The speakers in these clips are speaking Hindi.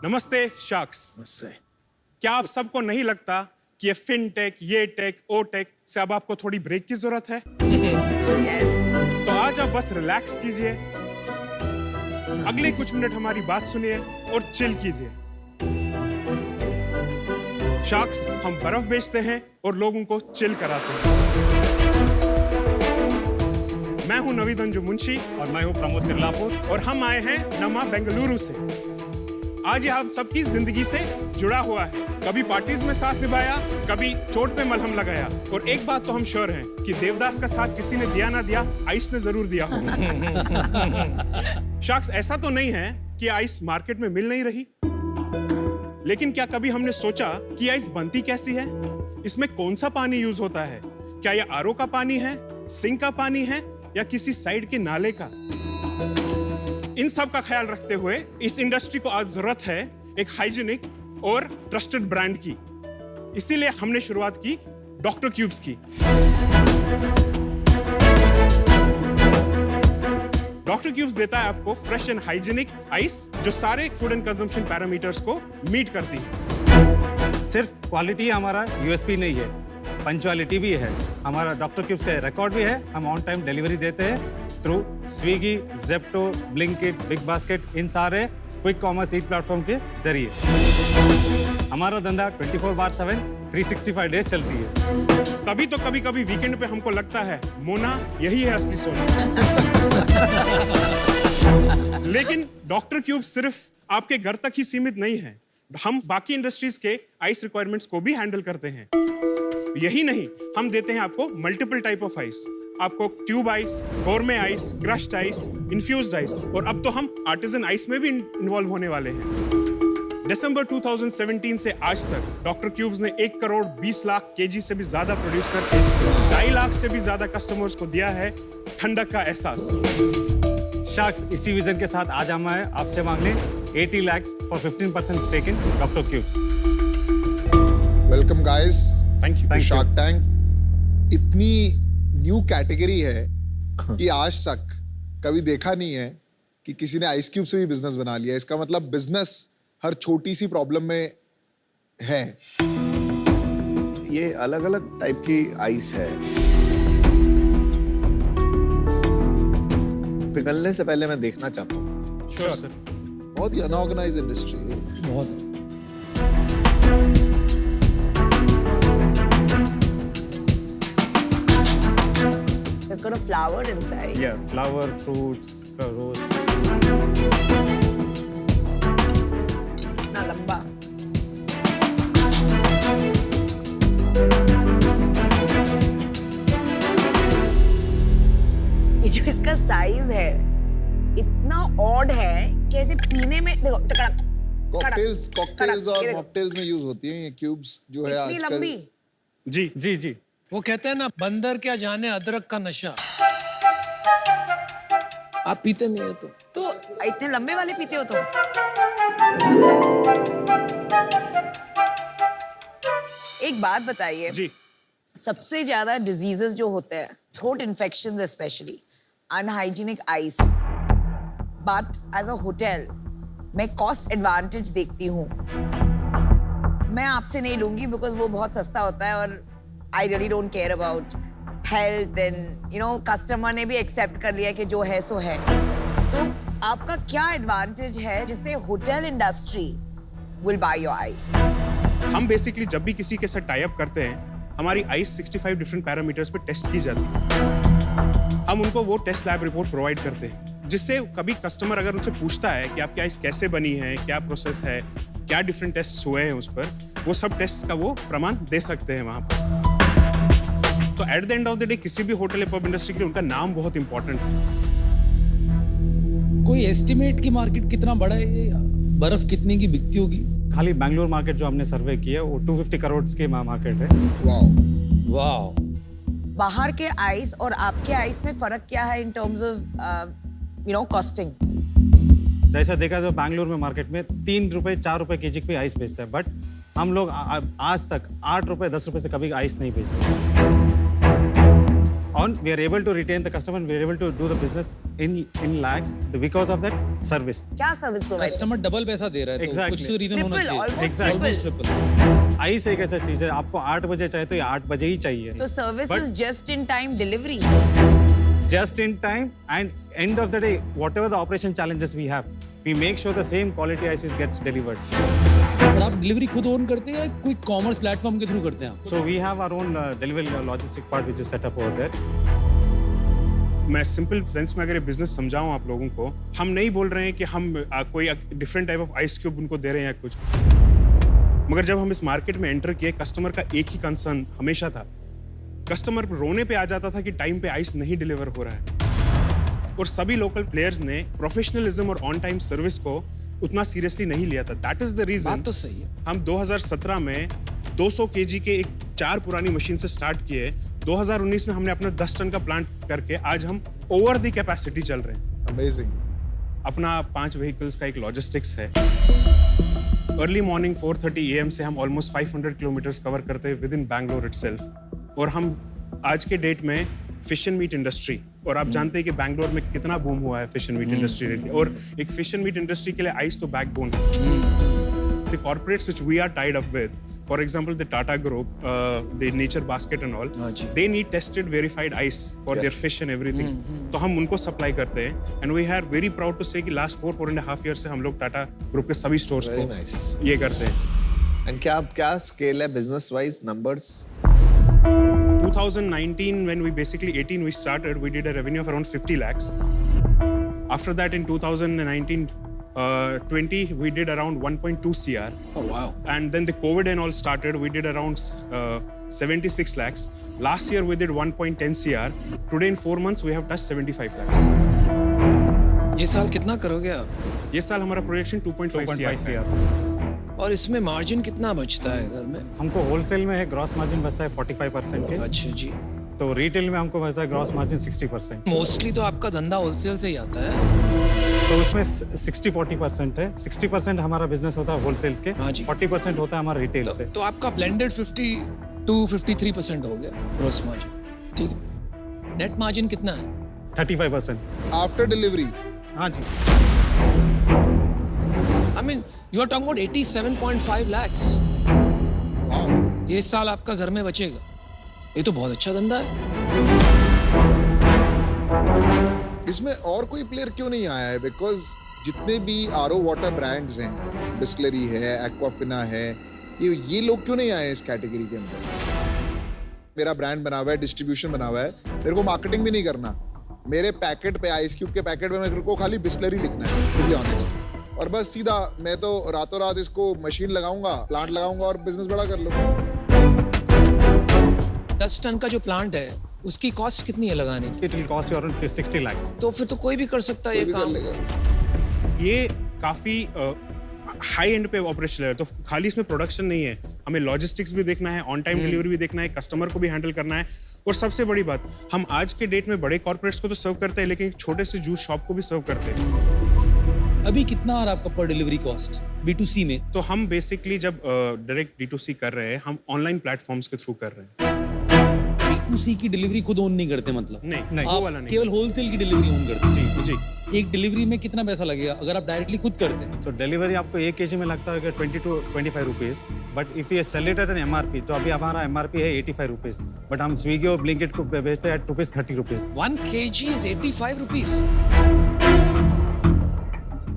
नमस्ते शार्क्स। नमस्ते। क्या आप सबको नहीं लगता कि ये फिनटेक, ये टेक, ओ टेक से अब आपको थोड़ी ब्रेक की जरूरत है? यस। तो आज आप बस रिलैक्स कीजिए, अगले कुछ मिनट हमारी बात सुनिए और चिल कीजिए। शार्क्स हम बर्फ बेचते हैं और लोगों को चिल कराते हैं। मैं हूं नवीद अंजू मुंशी और मैं हूं प्रमोद तिरलापुर और हम आए हैं नमा बेंगलुरु से। आज ये हम सबकी जिंदगी से जुड़ा हुआ है। कभी पार्टीज में साथ निभाया, कभी चोट पे मलहम लगाया, और एक बात तो हम श्योर हैं कि देवदास का साथ किसी ने दिया ना दिया, आइस ने जरूर दिया होगा। शार्क्स, ऐसा तो नहीं है कि आइस मार्केट में मिल नहीं रही, लेकिन क्या कभी हमने सोचा कि आइस बनती कैसी है? इसमें कौन सा पानी यूज होता है? क्या यह आरओ का पानी है, सिंक का पानी है, या किसी साइड के नाले का? इन सब का ख्याल रखते हुए इस इंडस्ट्री को आज जरूरत है एक हाइजीनिक और ट्रस्टेड ब्रांड की। इसीलिए हमने शुरुआत की डॉक्टर क्यूब्स की। डॉक्टर क्यूब्स देता है आपको फ्रेश एंड हाइजीनिक आइस जो सारे फूड एंड कंजम्पशन पैरामीटर्स को मीट करती है। सिर्फ क्वालिटी हमारा यूएसपी नहीं है, पंचुअलिटी भी है। हमारा डॉक्टर क्यूब्स का रिकॉर्ड भी है। हम ऑन टाइम डिलीवरी देते हैं through Swiggy, Zepto, Blinkit, Big Basket, इन सारे क्विक कॉमर्स ई प्लेटफॉर्म के जरिए। हमारा धंधा 24/7 365 डेज चलती है। तभी तो कभी कभी वीकेंड पे हमको लगता है मोना यही है असली सोना। लेकिन डॉक्टर क्यूब सिर्फ आपके घर तक ही सीमित नहीं है, हम बाकी इंडस्ट्रीज के आइस रिक्वायरमेंट्स को भी हैंडल करते हैं। यही नहीं, हम देते हैं आपको मल्टीपल टाइप ऑफ आइस। आपको tube ice, गोरमे ice, crushed ice, infused ice, और अब तो हम आर्टिजन आइस में भी इन्वॉल्व होने वाले हैं। दिसंबर 2017 से आज तक डॉक्टर क्यूब्स ने 1 करोड़ 20 लाख केजी से भी ज्यादा प्रोड्यूस करके 2.5 लाख से भी ज्यादा कस्टमर्स को दिया है ठंडक का एहसास। शार्क्स इसी विजन के साथ आज हम आए आपसे मांगने 80 lakhs for 15% stake in doctor cubes. Welcome guys. Thank you. Shark Tank इतनी न्यू कैटेगरी है कि आज तक कभी देखा नहीं है कि किसी ने आइस क्यूब से भी बिजनेस बना लिया। इसका मतलब बिजनेस हर छोटी सी प्रॉब्लम में है। ये अलग अलग टाइप की आइस है। पिघलने से पहले मैं देखना चाहता हूँ। Sure sir. बहुत ही अनऑर्गेनाइज इंडस्ट्री है। बहुत। It's got a flower inside. Yeah, flower, fruits, rose. कितना लंबा। ये जो इसका साइज है इतना ऑड है कि ऐसे पीने में देखो टकड़क कॉकटेल्स और मॉकटेल्स में यूज होती हैं ये क्यूब्स जो है इतनी आजकल। लंबी। जी जी जी। वो कहते हैं ना, बंदर क्या जाने अदरक का नशा। आप पीते नहीं है तो इतने लंबे वाले पीते हो तुम? एक बात बताइए जी। सबसे ज्यादा डिजीजेस जो होते हैं, throat infections specially, unhygienic ice, but as a hotel मैं कॉस्ट एडवांटेज देखती हूँ। मैं आपसे नहीं लूंगी बिकॉज वो बहुत सस्ता होता है और I really don't care about health and customer ने भी एक्सेप्ट कर लिया कि जो है सो है। तो आपका क्या एडवांटेज है जिससे hotel industry will by your eyes? हम बेसिकली जब भी किसी के साथ टाई अप करते हैं, हमारी आइस 65 डिफरेंट पैरामीटर्स पे टेस्ट की जाती है। हम उनको वो टेस्ट लैब रिपोर्ट प्रोवाइड करते हैं, जिससे कभी कस्टमर अगर उनसे पूछता है कि आपकी आइस कैसे बनी है, क्या प्रोसेस है, क्या डिफरेंट टेस्ट हुए हैं उस पर, वो सब टेस्ट का वो प्रमाण दे सकते हैं वहां पर। तो at the end of the day किसी भी होटल या पब इंडस्ट्री के लिए उनका नाम बहुत इंपॉर्टेंट है। कोई एस्टिमेट की मार्केट कितना बड़ा है ये? बर्फ कितने की बिकती होगी? खाली बैंगलोर मार्केट जो हमने सर्वे किया वो 250 करोड़ की मार्केट है। वाओ। वाओ। बाहर के आइस और आपके आइस में फर्क क्या है इन टर्म्स ऑफ कॉस्टिंग? जैसा देखा तो बैंगलोर में मार्केट में 3 रुपए 4 रुपए केजी पे आइस बेचता है, बट हम लोग आज तक 8 रुपए 10 रुपए से कभी आइस नहीं बेचे। we are able to retain the customer, we are able to do the business in lakhs because of that service. क्या सर्विस प्रोवाइड? कस्टमर डबल पैसा दे रहा है, तो Exactly. कुछ तो रीजन होना Triple, चाहिए। almost Almost triple. triple. Ice एक ऐसा चीज है, आपको 8 बजे चाहिए तो ये 8 बजे ही चाहिए। तो service But- is just in time delivery. Just in time, and end of the day, whatever the operation challenges we have, we make sure the same quality ice gets delivered. और आप डिलीवरी खुद ओन करते हैं या कोई कॉमर्स प्लेटफॉर्म के थ्रू करते हैं आप? So we have our own delivery logistic part which is set up over there. मैं सिंपल सेंस में अगर ये बिजनेस समझाऊं आप लोगों को, हम नहीं बोल रहे हैं कि हम कोई different type of ice cube उनको दे रहे हैं या कुछ, मगर जब हम इस मार्केट में एंटर किए, कस्टमर का एक ही कंसर्न हमेशा था, कस्टमर रोने पे आ जाता था कि टाइम पे आइस नहीं डिलीवर हो रहा है, और सभी लोकल प्लेयर्स ने प्रोफेशनलिज्म और ऑन टाइम सर्विस को उतना सीरियसली नहीं लिया था। दैट इज द रीजन बात तो सही है। हम 2017 में 200 केजी के एक 4 पुरानी मशीन से स्टार्ट किए, 2019 में हमने अपना 10 टन का प्लांट करके आज हम ओवर द कैपेसिटी चल रहे हैं। अमेजिंग। अपना 5 व्हीकल्स का एक लॉजिस्टिक्स है। अर्ली मॉर्निंग 4:30 AM से हम ऑलमोस्ट 500 किलोमीटर्स कवर करते हैं विद इन बैंगलोर इटसेल्फ। और हम आज के डेट में फिश एंड मीट इंडस्ट्री, और आप जानते हैं कि बैंगलोर में कितना बूम हुआ है फिश एंड मीट इंडस्ट्री के लिए, और एक फिश एंड मीट इंडस्ट्री के लिए आइस तो बैकबोन है। The corporates which we are tied up with, for example the Tata Group, the Nature Basket and all, they need tested verified ice for their fish and everything. तो हम उनको सप्लाई करते हैं, and we are very proud to say कि last 4.5 years से हम लोग टाटा ग्रुप के सभी स्टोर्स Very को nice. ये करते हैं। एंड क्या स्केल है business wise numbers? 2019 when we basically 18 we started, we did a revenue of around 50 lakhs. After that in 2019 20 we did around 1.2 CR. Oh wow. And then the COVID and all started, we did around 76 lakhs. Last year we did 1.10 CR. Today in 4 months we have touched 75 lakhs. ये साल कितना करोगे आप? ये साल हमारा प्रोजेक्शन 2.5 CR है। और इसमें मार्जिन कितना बचता है घर में? हमको होलसेल में है ग्रॉस मार्जिन बचता है 45% के, अच्छा जी। तो रिटेल में हमको बचता है ग्रॉस मार्जिन 60%। मोस्टली तो आपका धंधा होलसेल से ही आता है। तो उसमें 60-40% है। 60% हमारा बिजनेस होता है होलसेल्स के, हाँ जी। 40% होता है हमारा रिटेल से। तो आपका ब्लेंडेड 50 to 53% हो गया ग्रोस मार्जिन। ठीक है। नेट मार्जिन कितना है? 35%। आफ्टर डिलीवरी हाँ जी। I mean you are talking about 87.5 lakhs। ये इस साल आपका घर में बचेगा। ये तो बहुत अच्छा धंधा है। इसमें और कोई प्लेयर क्यों नहीं आया है? बिकॉज जितने भी आरओ वाटर ब्रांड्स हैं, बिस्लरी है, एक्वाफिना है, ये लोग क्यों नहीं आए हैं इस कैटेगरी के अंदर? मेरा ब्रांड बना हुआ है, डिस्ट्रीब्यूशन बना हुआ है, मेरे को मार्केटिंग भी नहीं करना। मेरे पैकेट पे, आइस क्यूब के पैकेट पे मेरे को खाली बिस्लरी लिखना है, टू बी ऑनेस्ट। और बस सीधा मैं तो रातों रात इसको मशीन लगाऊंगा, प्लांट लगाऊंगा और बिजनेस बड़ा कर लूंगा। 10 टन का जो प्लांट है उसकी कॉस्ट कितनी है लगाने की? It will cost you around 60 lakhs. तो फिर तो कोई भी कर सकता है ये कोई भी कर काम। लेगा। ये काफी हाई एंड पे ऑपरेशन है, तो खाली इसमें प्रोडक्शन नहीं है, हमें लॉजिस्टिक्स भी देखना है, ऑन टाइम डिलीवरी भी देखना है, कस्टमर को भी हैंडल करना है, और सबसे बड़ी बात, हम आज के डेट में बड़े कॉर्पोरेट्स को तो सर्व करते हैं, लेकिन एक छोटे से जूस शॉप को भी सर्व करते हैं। अभी कितना आ रहा है आपका पर डिलीवरी कॉस्ट B2C में? तो हम बेसिकली जब डायरेक्ट D2C कर रहे हैं, हम ऑनलाइन प्लेटफॉर्म्स के थ्रू कर रहे हैं। B2C की डिलीवरी खुद ओन नहीं करते मतलब? नहीं, वो वाला आप नहीं। केवल होलसेल की डिलीवरी ओन करते हैं? जी। एक डिलीवरी में कितना पैसा लगेगा अगर आप डायरेक्टली खुद करते हैं? So delivery आपको 1 kg में लगता है 20 to 25 rupees, but if you sell it at an MRP, तो अभी हमारा MRP है 85 रुपीस, बट हम स्विगी और ब्लिंकिट को बेचते हैं at ₹30 rupees. 1 kg is 85 rupees।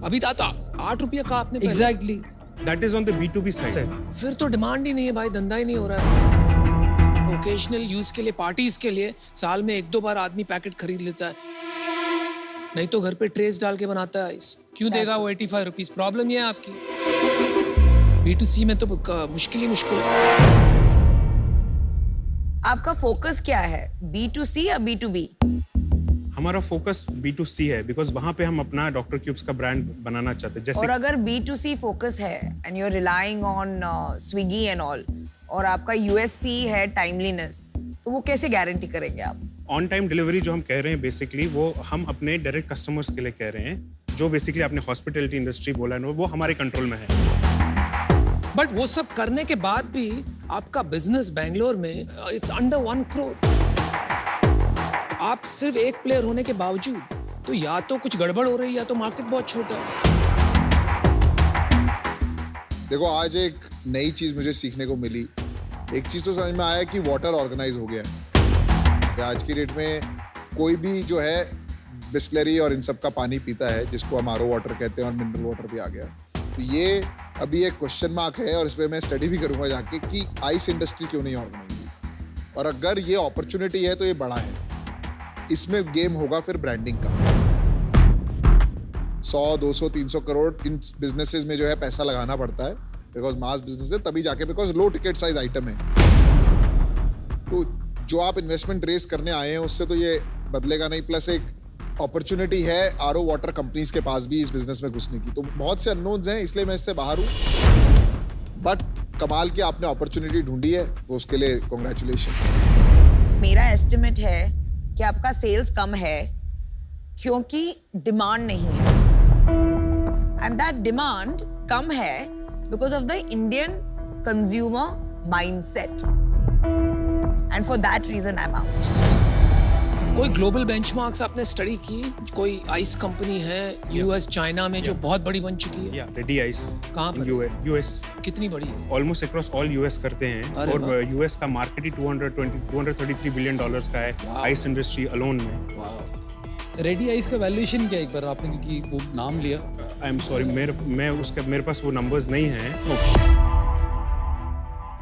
अभी दाता 8 रुपया का आपने पहले। Exactly. That is on the B2B side. फिर तो डिमांड ही नहीं है भाई, धंधा ही नहीं हो रहा है। ओकेजनल यूज के लिए, पार्टीज के लिए साल में 1-2 बार आदमी पैकेट खरीद लेता है, नहीं तो घर पे ट्रेस डाल के बनाता है आइस। क्यों देगा वो 85 रुपीस? प्रॉब्लम ये है आपकी। B2C में तो मुश्किल ही मुश्किल है। आपका फोकस क्या है, B2C या B2B? हमारा फोकस B2C है, बिकॉज वहां पे हम अपना डॉक्टर क्यूब्स का ब्रांड बनाना चाहते हैं। जैसे और अगर B2C फोकस है and you are relying on Swiggy and all, और आपका USP है टाइमलीनेस, तो वो कैसे गारंटी करेंगे आप? ऑन टाइम डिलीवरी जो हम कह रहे हैं बेसिकली, वो हम अपने डायरेक्ट कस्टमर्स के लिए कह रहे हैं। जो बेसिकली आपने हॉस्पिटैलिटी इंडस्ट्री बोला है, वो हमारे कंट्रोल में है। बट वो सब करने के बाद भी आपका बिजनेस बैंगलोर में इट्स अंडर 1 crore। आप सिर्फ एक प्लेयर होने के बावजूद तो या तो कुछ गड़बड़ हो रही है या तो मार्केट बहुत छोटा है। देखो आज एक नई चीज मुझे सीखने को मिली। एक चीज तो समझ में आया कि वाटर ऑर्गेनाइज हो गया है। आज की डेट में कोई भी जो है बिस्लरी और इन सब का पानी पीता है, जिसको हम आरओ वाटर कहते हैं, और मिनरल वाटर भी आ गया। तो ये अभी एक क्वेश्चन मार्क है और इस पर मैं स्टडी भी करूंगा जाके कि आइस इंडस्ट्री क्यों नहीं ऑर्गेनाइज हुई। और अगर ये अपॉर्चुनिटी है तो ये बड़ा है। इसमें गेम होगा फिर ब्रांडिंग का। 100, 200, 300 करोड़ इन बिजनेसेस में जो है पैसा लगाना पड़ता है, बिकॉज मास बिजनेस है, तभी जाके, because low ticket size item है। तो जो आप इन्वेस्टमेंट रेस करने आए हैं उससे तो ये बदलेगा नहीं। प्लस एक अपॉर्चुनिटी है आरओ वाटर कंपनीज के पास भी इस बिजनेस में घुसने की। तो बहुत से अननोन्स हैं, इसलिए मैं इससे बाहर हूँ। बट कमाल की आपने अपॉर्चुनिटी ढूंढी है, तो उसके लिए कॉन्ग्रेचुलेशन। मेरा एस्टिमेट है कि आपका सेल्स कम है क्योंकि डिमांड नहीं है, एंड दैट डिमांड कम है because of the Indian consumer mindset, and for that reason I am out. कोई ग्लोबल बेंचमार्क्स आपने स्टडी की? कोई आइस कंपनी है यूएस, चाइना में जो बहुत बड़ी बन चुकी है? या रेडी आइस कहाँ पर? यूएस। कितनी बड़ी है? ऑलमोस्ट अक्रॉस ऑल यूएस करते हैं। अरे और यूएस का मार्केट ही 233 बिलियन डॉलर्स का है आइस इंडस्ट्री अलोन में। रेडी आइस का वैल्यूएशन क्या है एक बार आपने, क्योंकि वो नाम लिया? आई एम सॉरी, मेरे पास वो नंबर्स नहीं हैं।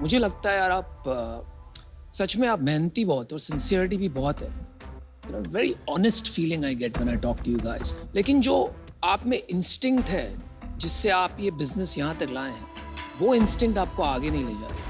मुझे लगता है यार आप सच में आप मेहनती बहुत और सिंसियरिटी भी बहुत है। Very honest feeling I get when I talk to you guys. लेकिन जो आप में इंस्टिंक्ट है जिससे आप ये बिजनेस यहाँ तक लाए हैं, वो इंस्टिंक्ट आपको आगे नहीं ले जा रही।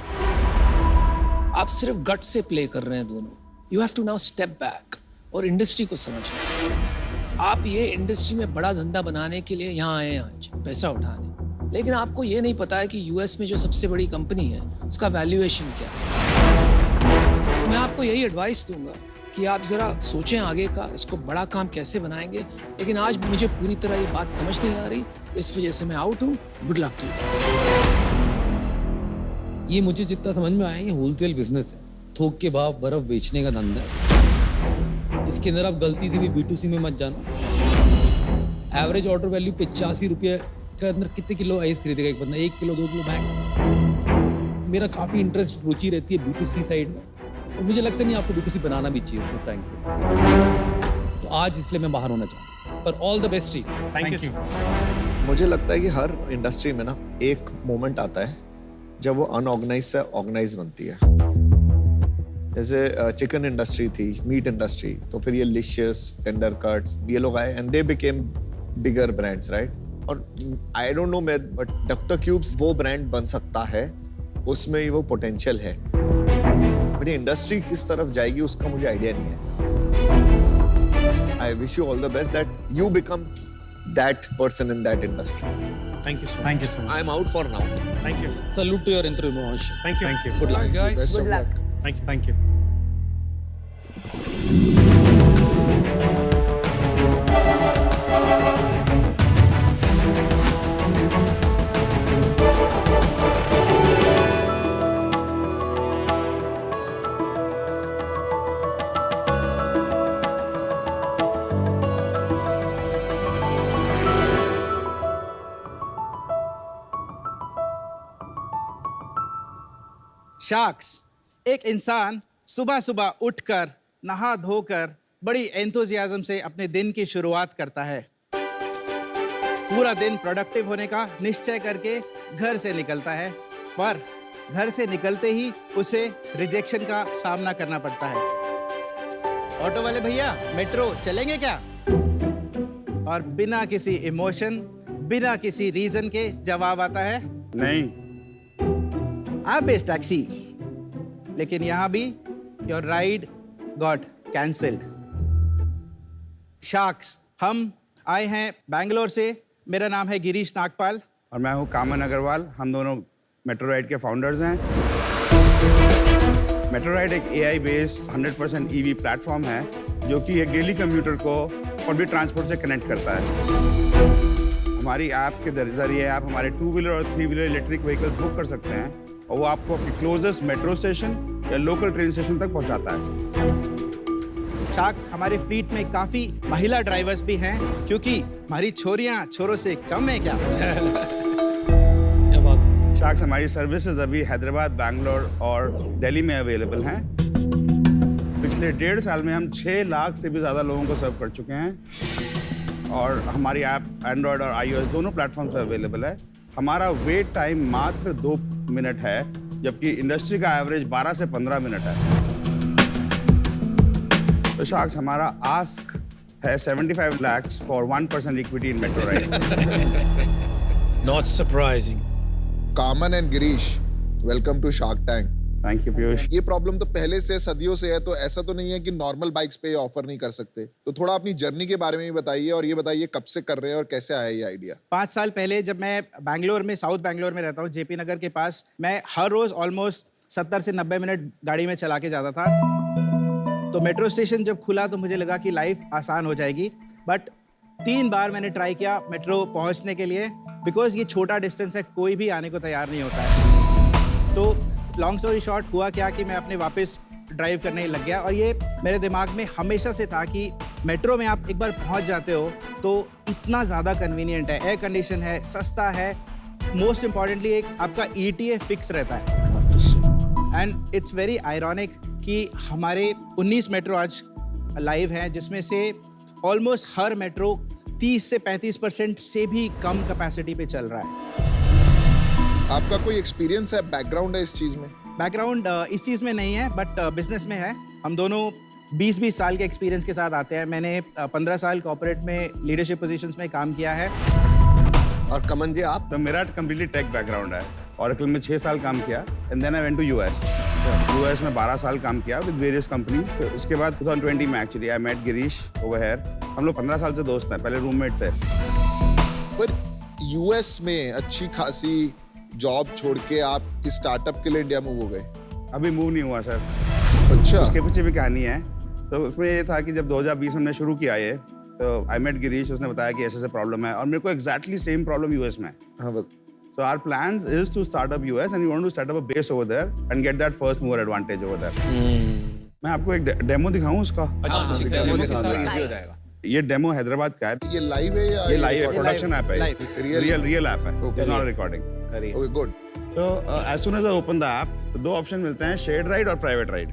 आप सिर्फ गट से प्ले कर रहे हैं दोनों। You have to now step back और इंडस्ट्री को समझना। आप ये इंडस्ट्री में बड़ा धंधा बनाने के लिए यहाँ आए हैं आज, पैसा उठाने। लेकिन आपको ये नहीं पता है कि यूएस में जो सबसे बड़ी कंपनी है उसका वैल्यूएशन क्या है। मैं आपको यही एडवाइस दूंगा कि आप जरा सोचें आगे का, इसको बड़ा काम कैसे बनाएंगे। लेकिन आज मुझे पूरी तरह ये बात समझ नहीं आ रही, इस वजह से मैं आउट हूँ। Good luck to you. ये मुझे जितना समझ में आया, ये होलसेल बिजनेस है, थोक के भाव बर्फ बेचने का धंधा है। इसके अंदर आप गलती से भी B2C में मत जाना। एवरेज ऑर्डर वैल्यू 85 रुपये के अंदर कितने किलो आइस खरीदेगा एक बंदा? 1 किलो 2 किलो मैक्स। मेरा काफ़ी इंटरेस्ट, रुचि रहती है B2C साइड में, और मुझे लगता नहीं आपको B2C बनाना भी चाहिए उसमें फ्रैंकली। तो आज इसलिए मैं बाहर होना चाहता हूँ, पर all the best. Thank you. मुझे लगता है कि हर इंडस्ट्री में ना एक मोमेंट आता है जब वो अनऑर्गेनाइज से ऑर्गेनाइज बनती है। जैसे चिकन इंडस्ट्री थी, मीट इंडस्ट्री, तो फिर ये लिशियस, टेंडर कट्स, ये लोग आए and they became bigger brands, right? और I don't know but doctor cubes वो ब्रांड बन सकता है, उसमें वो पोटेंशियल है। बट ये इंडस्ट्री किस तरफ जाएगी उसका मुझे आइडिया नहीं है। I wish you all the best that you become that person in that industry. Thank you so thank you so much. I am out for now. Thank you. Salute to your entrepreneurship. Thank you. Good luck guys. Good luck. Thank you. Sharks, एक इंसान सुबह सुबह उठकर नहा धोकर बड़ी एंथुजियाज्म से अपने दिन की शुरुआत करता है। पूरा दिन प्रोडक्टिव होने का निश्चय करके घर से निकलता है, पर घर से निकलते ही उसे रिजेक्शन का सामना करना पड़ता है। ऑटो वाले भैया, मेट्रो चलेंगे क्या? और बिना किसी इमोशन, बिना किसी रीजन के जवाब आता है नहीं। आप बेस्ट टैक्सी। लेकिन यहां भी your ride got cancelled. Sharks, हम आए हैं बैंगलोर से। मेरा नाम है गिरीश नागपाल और मैं हूँ कामन अग्रवाल। हम दोनों मेट्रो राइड के फाउंडर्स हैं। मेट्रो राइड एक AI बेस्ड 100% EV प्लेटफॉर्म है जो कि एक डेली कम्यूटर को पब्लिक ट्रांसपोर्ट से कनेक्ट करता है। हमारी ऐप के जरिए आप हमारे 2 व्हीलर और 3 व्हीलर इलेक्ट्रिक व्हीकल्स बुक कर सकते हैं और वो आपको अपनी क्लोजेस्ट मेट्रो स्टेशन या लोकल ट्रेन स्टेशन तक पहुंचाता है। शार्क्स हमारे फ्लीट में काफी महिला ड्राइवर्स भी हैं, क्योंकि हमारी छोरियां छोरों से कम है क्या? क्या बात है। शार्क्स हमारी सर्विसेज अभी हैदराबाद, बैंगलोर और दिल्ली में अवेलेबल हैं। पिछले 1.5 साल में हम 6 लाख से भी ज़्यादा लोगों को सर्व कर चुके हैं और हमारी ऐप एंड्रॉयड और iOS दोनों प्लेटफॉर्म पर अवेलेबल है। हमारा वेट टाइम मात्र 2 मिनट है, जबकि इंडस्ट्री का एवरेज 12 से 15 मिनट है। तो शार्क्स हमारा आस्क है 75 lakhs for 1% equity in metro ride. Not surprising. Kaman and Girish, welcome to Shark Tank. Thank you Piyush. ये प्रॉब्लम तो पहले से सदियों से है, तो ऐसा तो नहीं है कि नॉर्मल बाइक्स पे ये ऑफर नहीं कर सकते। तो थोड़ा अपनी जर्नी के बारे में भी बताइए और ये बताइए कब से कर रहे हैं और कैसे आया ये आइडिया। 5 साल पहले जब मैं बैंगलोर में, साउथ बैंगलोर में रहता हूँ, जेपी नगर के पास, मैं हर रोज ऑलमोस्ट 70 से 90 मिनट गाड़ी में चला के जाता था। तो मेट्रो स्टेशन जब खुला तो मुझे लगा कि लाइफ आसान हो जाएगी, बट 3 बार मैंने ट्राई किया मेट्रो पहुंचने के लिए, बिकॉज ये छोटा डिस्टेंस है, कोई भी आने को तैयार नहीं होता है। तो लॉन्ग स्टोरी शॉर्ट, हुआ क्या कि मैं अपने वापस ड्राइव करने लग गया और ये मेरे दिमाग में हमेशा से था कि मेट्रो में आप एक बार पहुंच जाते हो तो इतना ज़्यादा कन्वीनियंट है, एयर कंडीशन है, सस्ता है, मोस्ट इम्पॉर्टेंटली एक आपका ETA फिक्स रहता है। एंड इट्स वेरी आयरॉनिक कि हमारे 19 मेट्रो आज लाइव हैं, जिसमें से ऑलमोस्ट हर मेट्रो 30 से 35% से भी कम कैपेसिटी पे चल रहा है। आपका कोई एक्सपीरियंस है, बैकग्राउंड है इस चीज में? बैकग्राउंड इस चीज़ में नहीं है, बट बिजनेस में है। हम दोनों 20-20 साल के एक्सपीरियंस के साथ आते हैं। मैंने 15 साल कॉर्पोरेट में लीडरशिप पोजीशंस में काम किया है। और कमन जी आप? तो मेरा कंप्लीटली टेक बैकग्राउंड है। ऑरेकल में 6 साल काम किया and then I went to US. US में 12 साल काम किया विद वेरियस कंपनी। उसके बाद 2020 में actually I met Girish over here. हम लोग 15 साल से दोस्त हैं, पहले रूममेट थे। पर यूएस में अच्छी खासी जॉब छोड़ के आप इस स्टार्टअप के लिए इंडिया मूव हो गए? अभी मूव नहीं हुआ सर। अच्छा। उसके पीछे भी कहानी है। तो उसमें ये था कि जब 2020 में हमने शुरू किया ये, तो आई मेट गिरीश, उसने बताया कि ऐसे प्रॉब्लम है और मेरे को एग्जैक्टली सेम प्रॉब्लम यूएस में है। हाँ बस। So our plans is to start up US and we want to start up a base over there and get that first mover advantage over there. मैं आपको एक डेमो दिखाऊं उसका? अच्छा, ठीक है। डेमो डेमो के साथ इजी हो जाएगा। ये डेमो हैदराबाद का है। ये लाइव है या ये लाइव है, प्रोडक्शन ऐप है। live. रियल ऐप है। Okay. It's not a recording. Okay good. तो as soon as I open the app, तो 2 ऑप्शन मिलते हैं, शेयर्ड राइड और प्राइवेट राइड।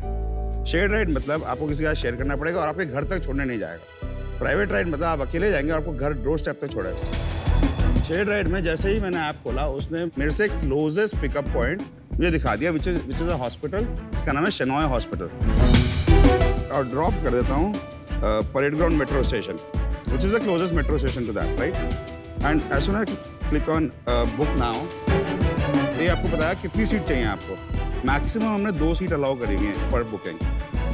शेयर्ड राइड मतलब आपको किसी का शेयर करना पड़ेगा और आपके घर तक छोड़ने नहीं जाएगा। प्राइवेट राइड मतलब आप अकेले जाएंगे और आपको घर डोर स्टेप तक छोड़ेगा। शेयर्ड राइड में जैसे ही मैंने ऐप खोला, उसने मेरे से क्लोजेस्ट पिकअप पॉइंट मुझे दिखा दिया, विच इज अ हॉस्पिटल। इसका नाम है शेनॉय हॉस्पिटल। और ड्रॉप कर देता हूँ parade ground metro station, which is the closest metro station to that, right. And as soon as click on book now, ये आपको बताया कितनी सीट चाहिए आपको। मैक्सिमम हमने 2 सीट अलाउ करी हुई है पर बुकिंग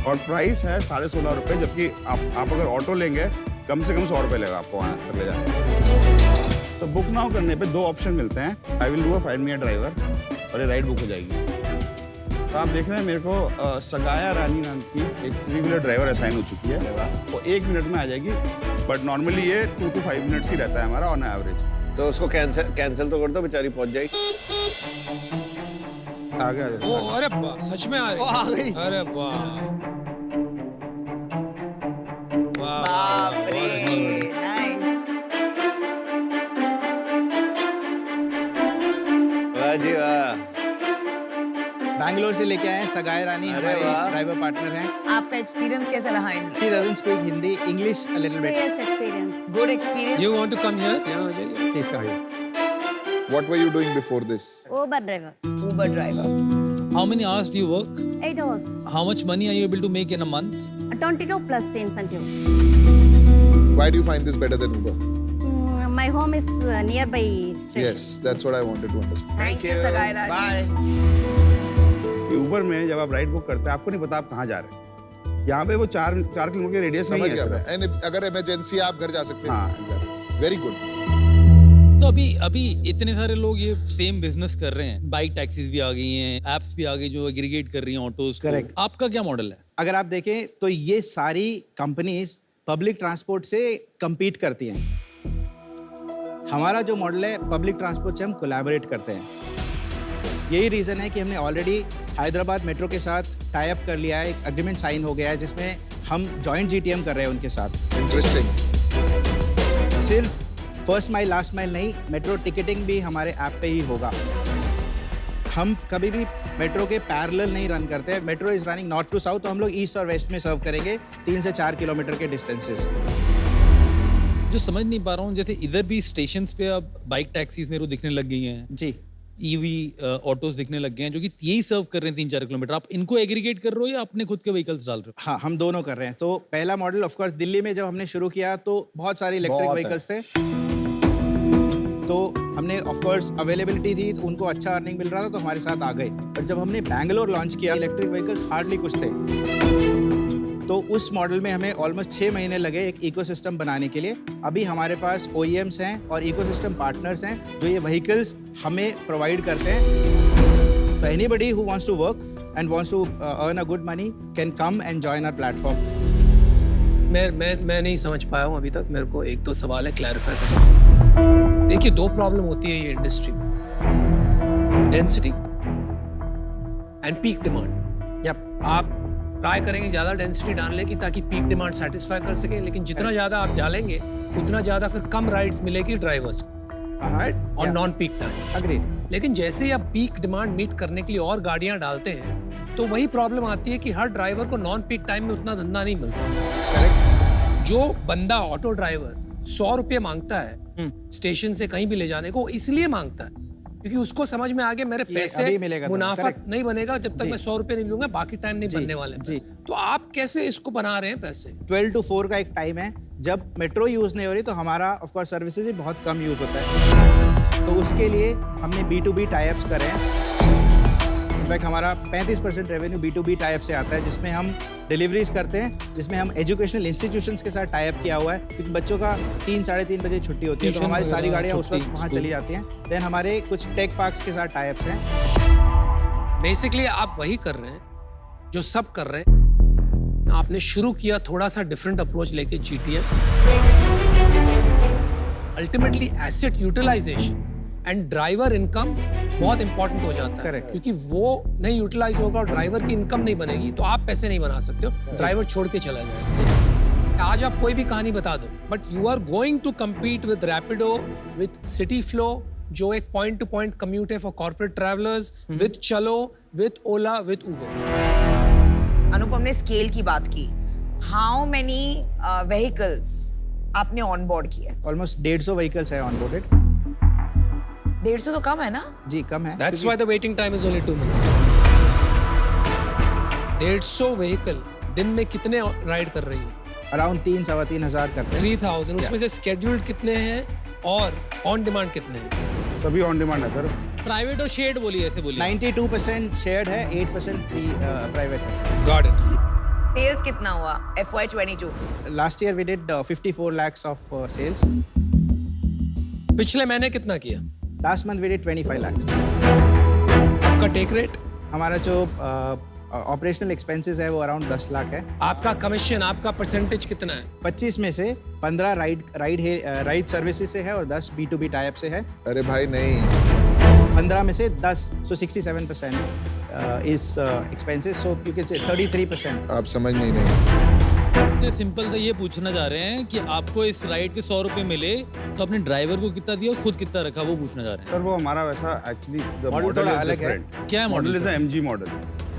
और प्राइस है 16.5 रुपये, जबकि आप अगर ऑटो लेंगे कम से कम 100 रुपये लेगा आपको वहाँ तक ले जाने। तो बुक नाउ करने पे 2 ऑप्शन मिलते हैं, I will do a find me a driver और ये राइड बुक हो जाएगी। तो आप देख रहे हैं मेरे को सगाया रानी नाम की एक 3-व्हीलर ड्राइवर असाइन हो चुकी है, वो 1 मिनट में आ जाएगी, बट नॉर्मली ये 2 to 5 मिनट्स ही रहता है हमारा ऑन एवरेज। तो उसको कैंसिल तो कर दो, बेचारी पहुंच जाएगी। आ गया ओ अरे वाह, सच में आ रही। अरे वाह। बाप रे, नाइस। वाह जी वाह। बैंगलोर से लेके आए हैं सगाई रानी, अरे हमारे वाह। ड्राइवर पार्टनर हैं। आपका एक्सपीरियंस कैसा रहा इनका? She doesn't speak Hindi, English a little bit. Yes, experience. Good experience. You want to come here? यहाँ आ जाइए। Please come. What were you doing before this? Uber driver. Uber driver. How many hours do you work? 8 hours. How much money are you able to make in a month? 22 plus incentive. Why do you find this better than Uber? My home is nearby station. Yes, that's what I wanted to understand. Thank you, सगाई रानी। ऊबर में जब आप राइड बुक करते हैं, आपको नहीं पता आप कहाँ जा रहे हैं। यहाँ पे वो 4 किलोमीटर के रेडियस में ही समझ है गया सिर्फ। मैं। And अगर इमरजेंसी आप घर जा सकते हैं। हाँ, वेरी गुड। तो अभी इतने सारे लोग ये सेम बिजनेस कर रहे हैं, बाइक टैक्सीज भी आ गई हैं, एप्स भी आ गई जो एग्रीगेट कर रही हैं ऑटोज को। Correct. आपका क्या मॉडल है? अगर आप देखें तो ये सारी कंपनीज पब्लिक ट्रांसपोर्ट से compete करती हैं। हमारा जो मॉडल है, पब्लिक ट्रांसपोर्ट से हम कोलैबोरेट करते हैं। यही रीज़न है कि हमने ऑलरेडी हैदराबाद मेट्रो के साथ टाई अप कर लिया है, एक एग्रीमेंट साइन हो गया है जिसमें हम जॉइंट जीटीएम कर रहे हैं उनके साथ। इंटरेस्टिंग। सिर्फ फर्स्ट माइल लास्ट माइल नहीं, मेट्रो टिकटिंग भी हमारे ऐप पे ही होगा। हम कभी भी मेट्रो के पैरेलल नहीं रन करते। Metro is running north to south, तो हम लोग ईस्ट और वेस्ट में सर्व करेंगे 3 से 4 किलोमीटर के डिस्टेंसेस। जो समझ नहीं पा रहा हूँ, जैसे इधर भी स्टेशंस पे अब बाइक टैक्सीज मेरे को दिखने लग गई हैं, जी, ईवी ऑटोज दिखने लग गए हैं जो कि यही सर्व कर रहे हैं 3-4 किलोमीटर। आप इनको एग्रीगेट कर रहे हो या अपने खुद के व्हीकल्स डाल रहे हो? हाँ, हम दोनों कर रहे हैं। तो पहला मॉडल ऑफ कोर्स दिल्ली में जब हमने शुरू किया तो बहुत सारे इलेक्ट्रिक बहुत है। व्हीकल्स थे, तो हमने ऑफ कोर्स अवेलेबिलिटी थी, तो उनको अच्छा अर्निंग मिल रहा था तो हमारे साथ आ गए। पर जब हमने बैंगलोर लॉन्च किया, इलेक्ट्रिक व्हीकल्स हार्डली कुछ थे, तो उस मॉडल में हमें ऑलमोस्ट 6 महीने लगे एक इकोसिस्टम बनाने के लिए। अभी हमारे पास OEMs हैं और इकोसिस्टम पार्टनर्स हैं जो ये व्हीकल्स हमें प्रोवाइड करते हैं। तो anybody who wants to work and wants to earn a good money can come and join our platform. मैं नहीं समझ पाया हूँ अभी तक। मेरे को एक दो सवाल है, क्लैरिफाई करना। देखिए, 2 प्रॉब्लम होती है ये इंडस्ट्री में, density and peak demand. Yup, आप ट्राई करेंगे ज़्यादा डेंसिटी डालने की ताकि पीक डिमांड सेटिस्फाई कर सके, लेकिन जितना ज़्यादा आप डालेंगे उतना ज़्यादा फिर कम राइड्स मिलेगी ड्राइवर्स को, राइट, और नॉन पीक टाइम। अग्रीड। लेकिन जैसे ही आप पीक डिमांड मीट करने के लिए और गाड़ियां डालते हैं तो वही प्रॉब्लम आती है कि हर ड्राइवर को नॉन पीक टाइम में उतना धंधा नहीं मिलता। जो बंदा ऑटो ड्राइवर 100 रुपये मांगता है स्टेशन से कहीं भी ले जाने को, इसलिए मांगता है क्योंकि उसको समझ में आ गया मेरे अभी पैसे मिलेगा तो, मुनाफा correct। नहीं बनेगा जब तक जी। मैं 100 रुपये नहीं लूंगा, बाकी टाइम नहीं जी, बनने वाले जी। पैसे। तो आप कैसे इसको बना रहे हैं पैसे? 12 to 4 का एक टाइम है, जब मेट्रो यूज़ नहीं हो रही तो हमारा ऑफ कोर्स सर्विसेज भी बहुत कम यूज़ होता है, तो उसके लिए हमने B2B टाई-अप्स करे हैं। इनफैक्ट हमारा 35% रेवेन्यू B2B टाई-अप से आता है, जिसमें हम डिलीवरीज करते हैं, जिसमें हम एजुकेशनल इंस्टीट्यूशंस के साथ टाई-अप किया हुआ है, क्योंकि बच्चों का 3-3:30 बजे छुट्टी होती है, तो ट्यूशन हमारी सारी वगैरह, गाड़ियाँ उस वक्त छुट्टी, वहाँ स्कूल। चली जाती हैं। देन हमारे कुछ टेक पार्क्स के साथ टाई-अप्स हैं। बेसिकली आप वही कर रहे हैं जो सब कर रहे हैं। आपने शुरू किया थोड़ा सा डिफरेंट अप्रोच लेके GTM। Ultimately asset utilisation and driver income बहुत इंपॉर्टेंट हो जाता है। Correct. क्योंकि वो नहीं यूटिलाइज होगा और ड्राइवर की इनकम नहीं बनेगी तो आप पैसे नहीं बना सकते हो, ड्राइवर छोड़ के चला जाएगा। आज आप कोई भी कहानी बता दो, but you are going to compete with Rapido, with city flow जो एक पॉइंट टू पॉइंट कम्यूट है for corporate travellers, with Chalo, with Ola, with Uber. Anupam ने स्केल की बात की। हाउ मेनी व्हीकल्स आपने ऑन बोर्ड किया? ऑलमोस्ट 150 व्हीकल्स है ऑन बोर्डेड। 150 तो कम है ना? जी, कम है। That's why the waiting time is only 2 minutes. 150 vehicle दिन में कितने राइड कर रही है? अराउंड 3-3.5 हज़ार करते हैं। 3000। उसमें से स्केड्यूल्ड कितने हैं और ऑन डिमांड कितने हैं? सभी ऑन डिमांड है सर। प्राइवेट और शेड बोलिए, ऐसे बोलिए। 92% शेयर्ड है, 8% प्राइवेट है। Got it. सेल्स कितना हुआ FY22? Last year we did 54 lakhs of sales. पिछले महीने कितना किया? Last month we did 25 lakhs। आपका टेक रेट? हमारा जो ऑपरेशनल एक्सपेंसेस है वो अराउंड 10 लाख है। आपका कमीशन, आपका परसेंटेज कितना है? 25 में से 15 राइड सर्विसेज से है और 10 B2B टाई-अप से है। अरे भाई नहीं, 15 में से 10, so 67% is expenses, so you can say 33%. आप समझ नहीं रहे। तो सिंपल सा ये पूछना चाह रहे हैं कि आपको इस राइड के 100 रुपए मिले तो अपने ड्राइवर को कितना दिया और खुद कितना रखा, वो पूछना चाह रहे हैं। सर वो हमारा वैसा एक्चुअली Model थोड़ा अलग है। क्या है model model? Is MG model.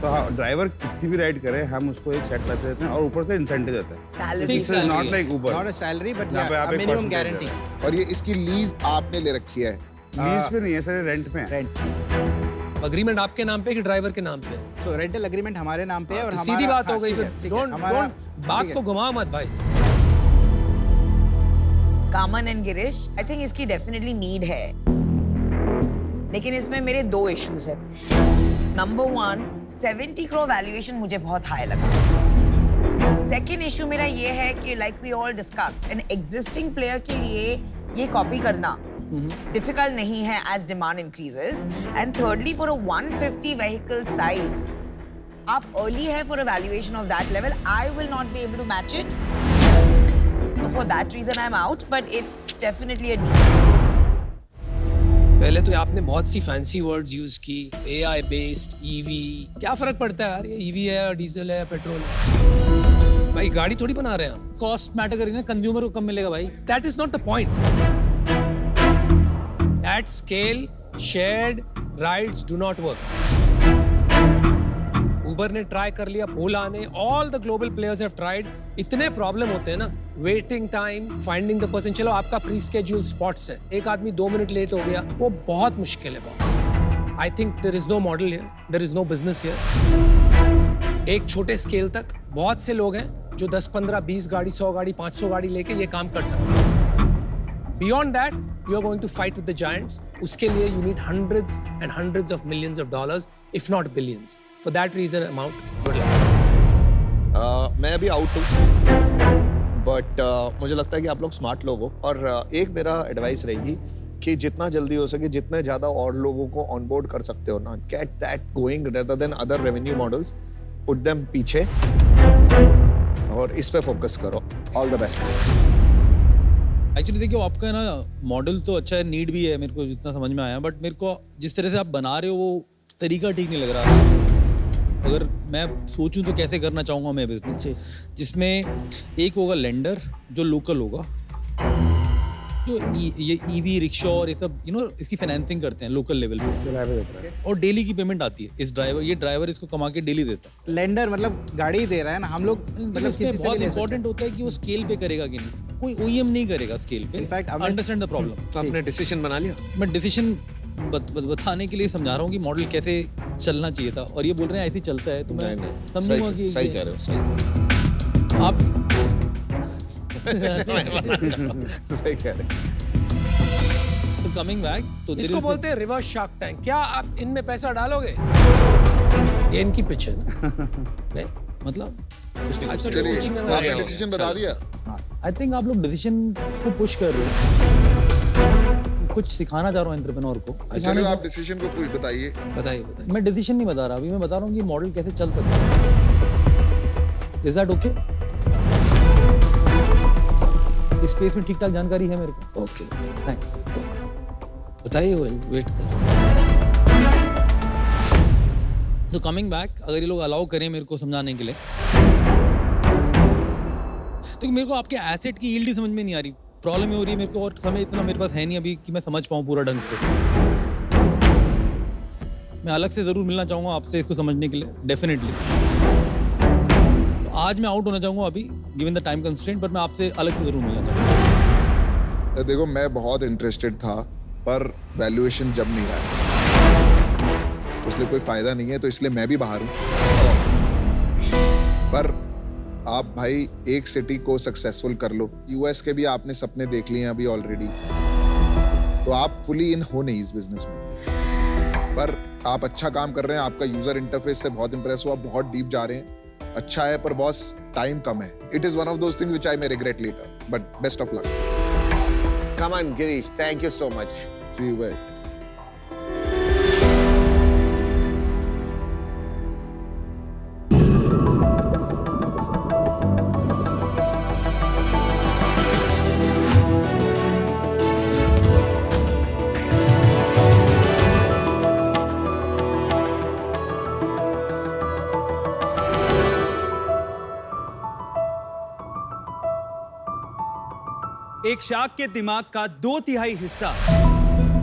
तो हाँ, ड्राइवर कितनी भी राइड करे हम उसको एक सेट पैसे देते हैं और ऊपर से इंसेंटिव देते हैं। Salary? Fixed this is not salary like Not Uber. a salary, but यहाँ पे yeah, आप a एक minimum percentage guarantee. दे और ये इसकी लीज आपने ले रखी है? लीज पे नहीं है सर, रेंट पे है। Rent. अग्रीमेंट आपके नाम पे कि ड्राइवर के नाम पे? So rental agreement हमारे नाम पे है और तो हमारा सीधी बात हाँ, हो गई ठीक फिर। है, ठीक है। डोंट हमारा बात ठीक को है। घुमा मत भाई। कामन एंड गिरीश, आई थिंक इसकी डेफिनेटली नीड है, लेकिन इसमें मेरे 2 इश्यूज है। नंबर 1, 70 करोड़ वैल्यूएशन मुझे बहुत हाई लगा। सेकेंड इशू मेरा ये है कि like we all discussed, an existing player के लिए ये कॉपी करना डिफिकल्ट नहीं है as demand increases. And thirdly for a 150 vehicle size आप अर्ली है for a valuation of that level. I will not be able to match it, so for that reason I'm out, but it's definitely a need. पहले तो आपने बहुत सी फैंसी वर्ड्स यूज की, AI बेस्ड, EV। क्या फर्क पड़ता है यार, ये EV है या डीजल है या पेट्रोल है? भाई गाड़ी थोड़ी बना रहे हैं हम। कॉस्ट मैटर करेगी ना, कंज्यूमर को कम मिलेगा भाई। That is not the point. At scale, shared rides do not work. Uber ने ट्राई कर लिया, ओला ने, all the global players have tried. इतने प्रॉब्लम होते हैं ना, waiting time, finding the person. चलो आपका प्री स्केड्यूल स्पॉट्स है, एक आदमी 2 मिनट लेट हो गया, वो बहुत मुश्किल है boss. I think there is no model here, there is no business here. एक छोटे स्केल तक बहुत से लोग हैं जो 10, 15, 20 गाड़ी, 100 गाड़ी, 500 गाड़ी लेके ये काम कर सकते हैं। Beyond that you are going to fight with the giants. उसके लिए you need hundreds and hundreds of millions of dollars, if not billions. For that reason, amount, good luck. मैं अभी आउट हूँ, बट मुझे लगता है कि आप लोग स्मार्ट लोग हो, और एक मेरा एडवाइस रहेगी कि जितना जल्दी हो सके, जितने ज़्यादा और लोगों को ऑनबोर्ड कर सकते हो ना, get that going rather than other revenue models, put them पीछे और इस पे फोकस करो। All the best. एक्चुअली देखिए, आपका ना मॉडल तो अच्छा है, नीड भी है, मेरे को जितना समझ में आया, बट मेरे को जिस तरह से आप बना रहे हो वो तरीका ठीक नहीं लग रहा। अगर मैं सोचूं तो कैसे करना चाहूँगा मैं बिजनेस, जिसमें एक होगा लेंडर जो लोकल होगा, जो ये ईवी रिक्शा और ये सब इसकी फाइनेंसिंग करते हैं लोकल लेवल पे, और डेली की पेमेंट आती है। ये ड्राइवर इसको कमा के डेली देता है। लेंडर मतलब गाड़ी दे रहा है ना, हम लोग मतलब इसमें किसी से बहुत भी ले सकते इंपॉर्टेंट होता है कि वो स्केल पे करेगा कि नहीं। कोई OEM नहीं करेगा स्केल पे। In fact understand the problem. तो आपने डिसीजन बना लिया? मैं डिसीजन बताने के लिए समझा रहा हूँ कि मॉडल कैसे चलना चाहिए था, और ये बोल रहे हैं ऐसे ही चलता है, तो मैं समझूंगा कि सही कह रहे हो, सही आप सही कह रहे हो। तो कमिंग बैक, तो इसको बोलते हैं रिवर्स शार्क टैंक। क्या आप इनमें पैसा डालोगे? ये इनकी पिच है ना? नहीं? मतलब अच्छा, चलिए, coaching में तो मैं आपने गया हूँ। डिसीजन बता दिया। आई थिंक आप लोग डिसीजन को पुश कर रहे हो। कुछ सिखाना चाह रहा हूँ एंटरप्रेन्योर को। चलिए, आप डिसीजन को कुछ बताइए। बताइए। मैं डिसीजन नहीं बता रहा, अभी मैं बता रहा हूँ कि मॉडल कैसे चल सकता है। Is that okay? इस स्पेस में ठीक ठाक जानकारी है मेरे को। Okay, thanks. बताइए, वेट कर। तो कमिंग बैक, अगर ये लोग अलाउ करें मेरे को समझाने के लिए, तो मेरे को आपके एसेट की यील्ड ही समझ में नहीं आ रही। प्रॉब्लम ये हो रही है मेरे को, और समय इतना मेरे पास है नहीं अभी कि मैं समझ पाऊँ पूरा ढंग से। मैं अलग से ज़रूर मिलना चाहूँगा आपसे इसको समझने के लिए, डेफिनेटली। तो आज मैं आउट होना चाहूँगा अभी, गिवन द टाइम कंस्ट्रेंट, पर मैं आपसे अलग से ज़रूर मिलना चाहूँगा। देखो, मैं बहुत इंटरेस्टेड था, पर वैल्यूएशन जब नहीं रहा, इसलिए कोई फायदा नहीं है, तो इसलिए मैं भी बाहर हूँ। पर आप भाई एक सिटी को सक्सेसफुल कर लो। US के भी आपने सपने देख लिए हैं अभी ऑलरेडी, तो आप फुली इन हो नहीं इस बिजनेस में, पर आप अच्छा काम कर रहे हैं। आपका यूजर इंटरफेस से बहुत इंप्रेस हुआ, बहुत डीप जा रहे हैं, अच्छा है, पर बॉस टाइम कम है। It is one of those things which I may regret later, but best of luck. Come on, Girish, thank you so much. See you bye. एक शार्क के दिमाग का 2/3 हिस्सा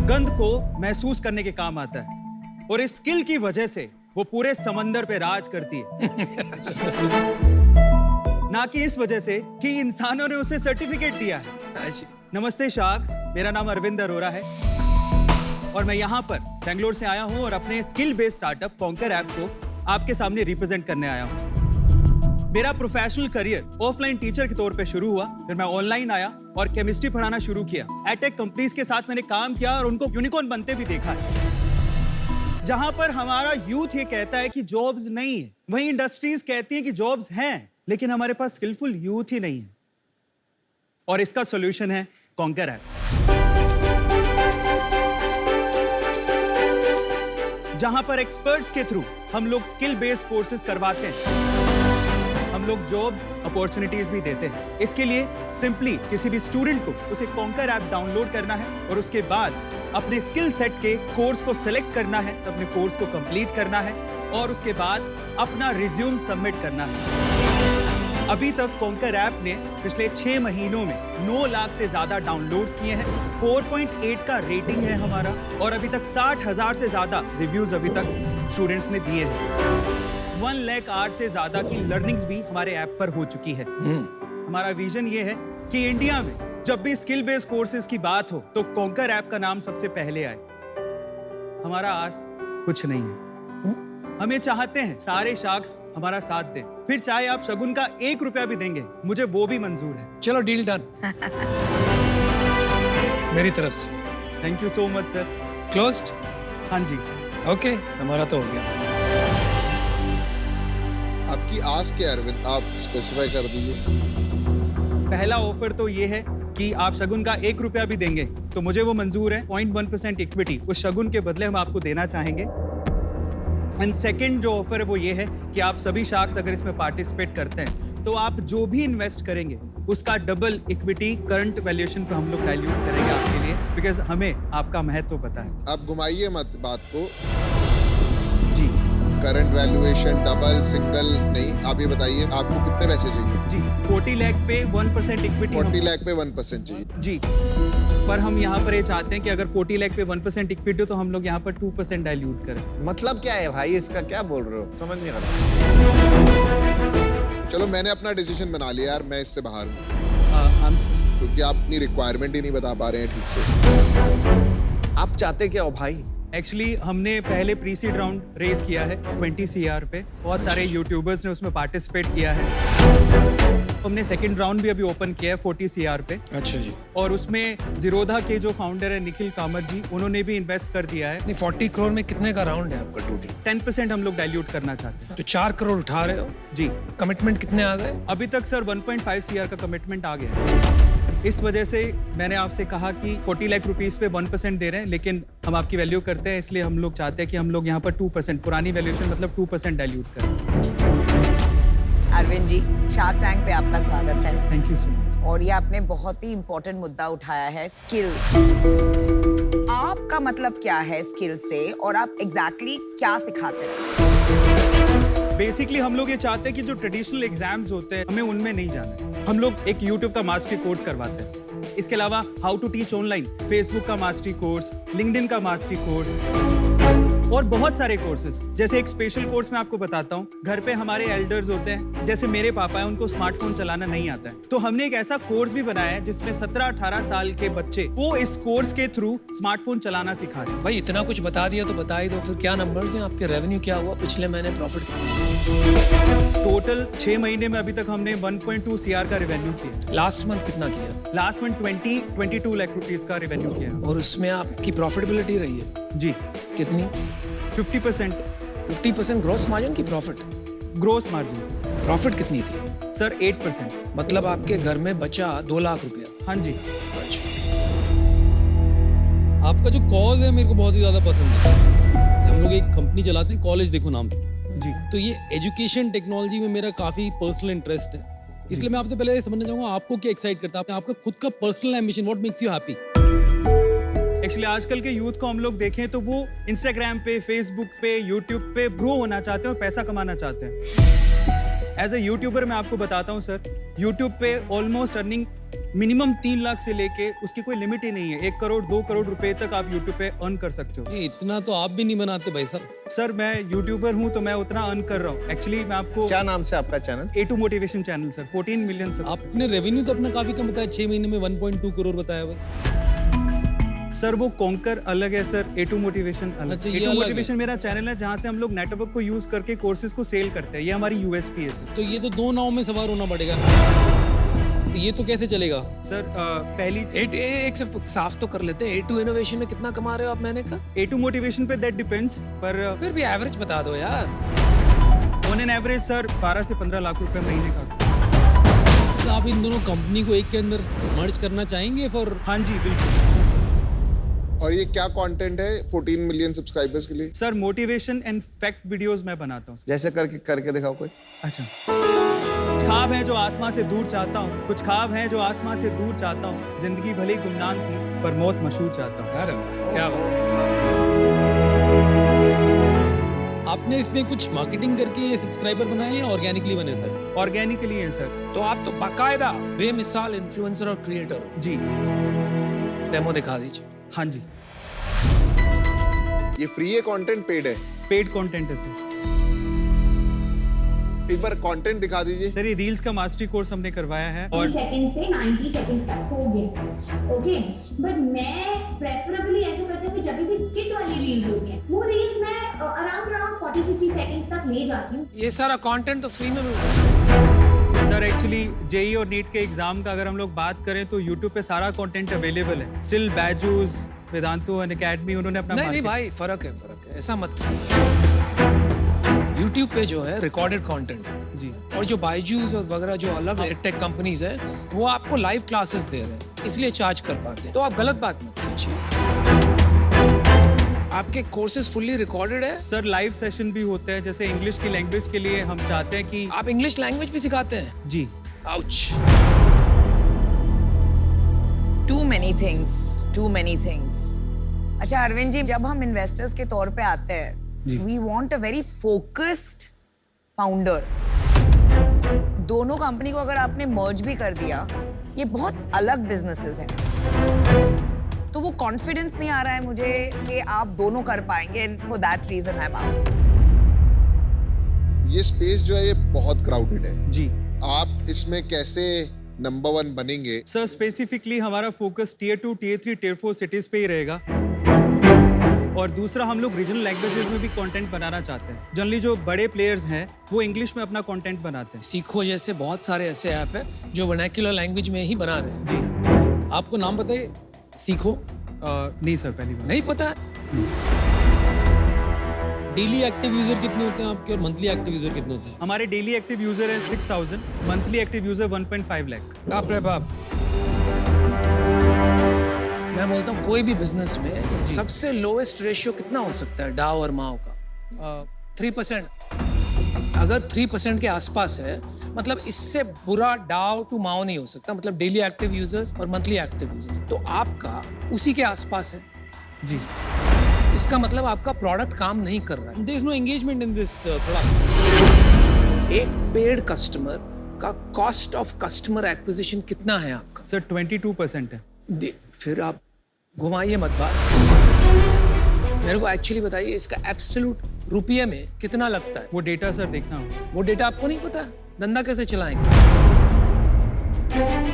गंध को महसूस करने के काम आता है, और इस स्किल की वजह से वो पूरे समंदर पे राज करती है। ना कि इस वजह से कि इंसानों ने उसे सर्टिफिकेट दिया है। नमस्ते शार्क्स, मेरा नाम अरविंद अरोरा है, और मैं यहाँ पर बेंगलोर से आया हूँ और अपने skill based startup conquer app को आपके सामने रिप्रेजेंट करने आया हूँ। मेरा प्रोफेशनल करियर ऑफलाइन टीचर के तौर पे शुरू हुआ, फिर मैं ऑनलाइन आया और केमिस्ट्री पढ़ाना शुरू किया। एडटेक कंपनीज के साथ मैंने काम किया और उनको यूनिकॉर्न बनते भी देखा है। जहां पर हमारा यूथ ये कहता है कि जॉब्स नहीं है, वहीं इंडस्ट्रीज कहती हैं कि जॉब्स हैं, लेकिन हमारे पास स्किलफुल यूथ ही नहीं है। और इसका सॉल्यूशन है कॉन्कर ऐप, जहां पर एक्सपर्ट्स के थ्रू हम लोग स्किल बेस्ड कोर्सेज करवाते हैं। हम लोग जॉब्स अपॉर्चुनिटीज भी देते हैं। इसके लिए सिंपली किसी भी स्टूडेंट को उसे कॉन्कर ऐप डाउनलोड करना है और उसके बाद अपने स्किल सेट के कोर्स को सिलेक्ट करना है, तो अपने कोर्स को कंप्लीट करना है और उसके बाद अपना रिज्यूम सबमिट करना है। अभी तक कॉन्कर ऐप ने पिछले 6 महीनों में 9 लाख से ज्यादा डाउनलोड्स किए हैं, 4.8 का रेटिंग है हमारा और अभी तक 60,000 से ज्यादा रिव्यूज अभी तक स्टूडेंट्स ने दिए हैं। 1 लाख आवर से ज्यादा की लर्निंग्स भी हमारे ऐप पर हो चुकी है। हमारा विजन ये है कि इंडिया में जब भी स्किल बेस्ड कोर्सेज की बात हो तो कॉन्कर ऐप का नाम सबसे पहले आए। हमारा आस कुछ नहीं है, हम ये चाहते हैं सारे शार्क्स हमारा साथ दें, फिर चाहे आप शगुन का 1 रुपया भी देंगे मुझे वो भी मंजूर है। चलो डील डन मेरी तरफ से। Thank you so much sir. Closed? हाँ जी। ओके, हमारा तो हो गया। आपकी आस क्या है अरविंद, आप स्पेसिफाई कर दीजिए। पहला ऑफर तो ये है कि आप शगुन का 1 रुपया भी देंगे तो मुझे वो मंजूर है। 0.1% इक्विटी उस शगुन के बदले हम आपको देना चाहेंगे। एंड सेकंड जो ऑफर है वो ये है कि आप सभी शार्क्स अगर इसमें पार्टिसिपेट करते हैं तो आप जो भी इन्वेस्ट करेंगे उसका डबल इक्विटी करंट वैल्यूएशन पे हम लोग डाइल्यूट करेंगे आपके लिए, बिकॉज हमें आपका महत्व पता है। आप घुमाइए मत बात को। जी करंट वैल्यूएशन डबल सिंगल नहीं, आप ये बताइए आपको कितने पैसे चाहिए? जी 40 लाख पे 1% इक्विटी 40 लाख पे 1% चाहिए। जी, पर हम यहाँ पर ये चाहते हैं कि अगर 40 लाख पे 1% इक्विटी हो तो हम लोग यहाँ पर 2% डाइल्यूट करें। मतलब क्या है भाई, इसका क्या बोल रहे हो, समझ नहीं आ रहा। चलो मैंने अपना डिसीजन बना लिया यार, मैं इससे बाहर हूँ क्योंकि आप अपनी रिक्वायरमेंट ही नहीं बता पा रहे हैं ठीक से। आप चाहते क्या हो भाई? एक्चुअली हमने पहले प्री सीड राउंड रेस किया है 20 CR पे, बहुत सारे यूट्यूबर्स ने उसमें पार्टिसिपेट किया है। हमने सेकंड राउंड भी अभी ओपन किया है 40 CR पे। अच्छा जी। और उसमें जीरोधा के जो फाउंडर है निखिल कामत जी, उन्होंने भी इन्वेस्ट कर दिया है। नहीं, 40 करोड़ में कितने का राउंड है आपका टोटल? 10% हम लोग डाइल्यूट करना चाहते हैं। तो 4 करोड़ उठा रहे हो जी। कमिटमेंट कितने आ गए? अभी तक सर 1.5 CR का कमिटमेंट आ गया है। इस वजह से मैंने आपसे कहा कि 40 लाख रुपीस पे 1% दे रहे हैं, लेकिन हम आपकी वैल्यू करते हैं इसलिए हम लोग चाहते हैं कि हम लोग यहाँ पर 2%, पुरानी वैल्यूएशन मतलब 2% डाइल्यूट करें। अरविंद जी, शार्क टैंक पे आपका स्वागत है। Thank you so much. और ये आपने बहुत ही इम्पोर्टेंट मुद्दा उठाया है, स्किल्स। आपका मतलब क्या है स्किल से और आप एग्जैक्टली क्या सिखाते हैं? बेसिकली हम लोग ये चाहते हैं कि जो ट्रेडिशनल एग्जाम्स होते हैं हमें उनमें नहीं जाना है। हम लोग एक यूट्यूब का मास्टरी कोर्स करवाते हैं। इसके अलावा how to teach online, Facebook का मास्टरी कोर्स, लिंक्डइन का मास्टरी कोर्स और बहुत सारे कोर्सेज। जैसे एक स्पेशल कोर्स मैं आपको बताता हूँ, घर पे हमारे एल्डर्स होते हैं, जैसे मेरे पापा है, उनको स्मार्टफोन चलाना नहीं आता है, तो हमने एक ऐसा कोर्स भी बनाया है जिसमें 17-18 साल के बच्चे वो इस कोर्स के थ्रू स्मार्टफोन चलाना सिखा रहे हैं। भाई इतना कुछ बता दिया तो बता ही दो, फिर क्या नंबर्स हैं आपके? रेवेन्यू क्या हुआ पिछले महीने? प्रॉफिट टोटल 6 महीने में अभी तक हमने 1.2 CR का रेवेन्यू किया। लास्ट मंथ कितना किया? लास्ट मंथ 22 लाख रुपीस का रेवेन्यू किया। और उसमें आपकी प्रॉफिटेबिलिटी रही है जी कितनी? 50%। 50% ग्रोस मार्जिन की प्रॉफिट? ग्रोस मार्जिन से। प्रॉफिट कितनी थी सर? 8%। मतलब आपके घर में बचा 2 लाख रुपया? हाँ जी। आपका जो कॉज है मेरे को बहुत ही ज़्यादा पसंद है। हम लोग एक कंपनी चलाते हैं, कॉलेज देखो नाम से जी। तो ये एजुकेशन टेक्नोलॉजी में मेरा काफ़ी पर्सनल इंटरेस्ट है, इसलिए मैं आपसे पहले समझना चाहूँगा आपको क्या एक्साइट करता है, आपका खुद का personal ambition, what makes you happy? Actually आजकल के यूथ को हम लोग देखें तो वो इंस्टाग्राम पे, फेसबुक पे, यूट्यूब पे ग्रो होना चाहते हैं और पैसा कमाना चाहते हैं। एज ए यूट्यूबर मैं आपको बताता हूँ सर, यूट्यूब पे ऑलमोस्ट अर्निंग मिनिमम 3 लाख से लेके उसकी कोई लिमिट ही नहीं है। 1 करोड़ 2 करोड़ रुपए तक आप यूट्यूब पे अर्न कर सकते हो। ये इतना तो आप भी नहीं बनाते भाई साहब। सर मैं यूट्यूबर हूँ तो मैं उतना अर्न कर रहा हूँ। एक्चुअली मैं आपको क्या नाम से आपका channel? A2 motivation channel sir, 14 million sir. आपने रेवेन्यू तो अपना काफी कम बताया, 6 महीने में 1.2 करोड़ बताया बस। सर वो कॉन्कर अलग है सर, A2 मोटिवेशन अलग। अच्छा, ये A2 अलग है। मोटिवेशन मेरा चैनल है जहाँ से हम लोग नेटवर्क को यूज करके कोर्सेज को सेल करते हैं, ये हमारी USP है सर। तो ये तो 2 नाव में सवार होना पड़ेगा, तो ये तो कैसे चलेगा? सर पहली एक से साफ तो कर लेते हैं, A2 इनोवेशन में कितना कमा रहे हो आप महीने का? A2 मोटिवेशन पे दैट डिपेंड्स, पर फिर भी एवरेज बता दो यार। ऑन एन एवरेज सर 12 से 15 लाख रुपए महीने का। तो आप इन दोनों कंपनी को एक के अंदर मर्ज करना चाहेंगे फॉर? हाँ जी बिल्कुल। और ये क्या कंटेंट है 14 मिलियन सब्सक्राइबर्स के लिए? Sir motivation and fact videos मैं बनाता हूँ। जैसे करके दिखाओ कोई। अच्छा कुछ ख्वाब हैं जो आसमां से दूर चाहता हूँ, कुछ ख्वाब हैं जो आसमां से दूर चाहता हूँ, जिंदगी भले ही गुमनाम थी पर मौत मशहूर चाहता हूँ। अरे वाह, क्या बात। आपने इसमें कुछ मार्केटिंग करके ये सब्सक्राइबर बनाए या ऑर्गेनिकली बने सर? ऑर्गेनिकली है सर। तो आप तो बाकायदा बेमिसाल इन्फ्लुएंसर और क्रिएटर हो। जी डेमो दिखा दीजिए। हाँ जी, ये फ्री है, कंटेंट पेड है? पेड कंटेंट है सर। एक बार कंटेंट दिखा दीजिए। सर ये रील्स का मास्टरी कोर्स हमने करवाया है और 30 सेकंड से 90 सेकंड तक हो गया। ओके, बट मैं प्रेफरेबली ऐसा करती हूँ कि जब भी स्किट वाली रील्स होती हैं वो रील्स मैं अराउंड 40-50 सेकंड्स तक ले जाती हूँ। ये सारा कंटेंट तो फ्री में मिल रहा है। सर एक्चुअली जेई और नीट के एग्जाम का अगर हम लोग बात करें तो यूट्यूब पे सारा कंटेंट अवेलेबल है। Still Byju's, Vedantu and academy उन्होंने अपना नहीं भाई, फर्क है, ऐसा मत करो। YouTube पे जो है रिकॉर्डेड कंटेंट है जी, और जो बायजूस और वगैरह जो अलग टेक कंपनीज है वो आपको लाइव क्लासेस दे रहे हैं, इसलिए चार्ज कर पाते हैं। तो आप गलत बात मत कीजिए। आपके कोर्सेज फुल्ली रिकॉर्डेड है। सर लाइव सेशन भी होते हैं, जैसे इंग्लिश की लैंग्वेज के लिए हम चाहते हैं कि आप इंग्लिश लैंग्वेज भी सिखाते हैं? जी। आउच। Too many things. अच्छा अरविंद जी, जब हम इन्वेस्टर्स के तौर पे आते हैं, we want a very focused founder. दोनों कंपनी को अगर आपने मर्ज भी कर दिया, ये बहुत अलग बिजनेसेस हैं, तो वो कॉन्फिडेंस नहीं आ रहा है मुझे कि आप दोनों कर पाएंगे, and for that reason I'm out. ये स्पेस जो है ये बहुत क्राउडेड है जी। आप इसमें कैसे नंबर 1 बनेंगे? सर स्पेसिफिकली हमारा focus tier 2, tier 3, tier 4 cities पे ही रहेगा और दूसरा हम लोग रीजनल लैंग्वेजेस में भी कंटेंट बनाना चाहते हैं। जनरली जो बड़े प्लेयर्स हैं वो इंग्लिश में अपना कंटेंट बनाते हैं। सीखो जैसे बहुत सारे ऐसे ऐप है जो वर्नाक्युलर लैंग्वेज में ही बना रहे हैं। जी। आपको नाम बताइए, सीखो? नहीं सर, पहली बार। नहीं पता? डेली एक्टिव यूजर कितने होते हैं आपके और मंथली एक्टिव यूजर कितने होते हैं? हमारे डेली एक्टिव यूजर है 6000, मंथली एक्टिव यूजर 1.5 लाख। बाप रे बाप। मैं बोलता हूँ कोई भी बिजनेस में सबसे लोएस्ट रेशियो कितना हो सकता है डाव और माओ का? 3%। अगर 3% के आसपास है, मतलब इससे बुरा डाव टू माओ नहीं हो सकता, मतलब डेली एक्टिव यूजर्स और मंथली एक्टिव यूजर्स। तो आपका उसी के आसपास है जी। इसका मतलब आपका प्रोडक्ट काम नहीं कर रहा है। There is no engagement in this product. एक पेड कस्टमर का कॉस्ट ऑफ कस्टमर एक्विजिशन कितना है आपका? सर 22% है। फिर आप घुमाइए मत बात, मेरे को एक्चुअली बताइए इसका एब्सोल्यूट रुपये में कितना लगता है? वो डेटा सर देखना होगा। वो डेटा आपको नहीं पता, धंधा कैसे चलाएंगे?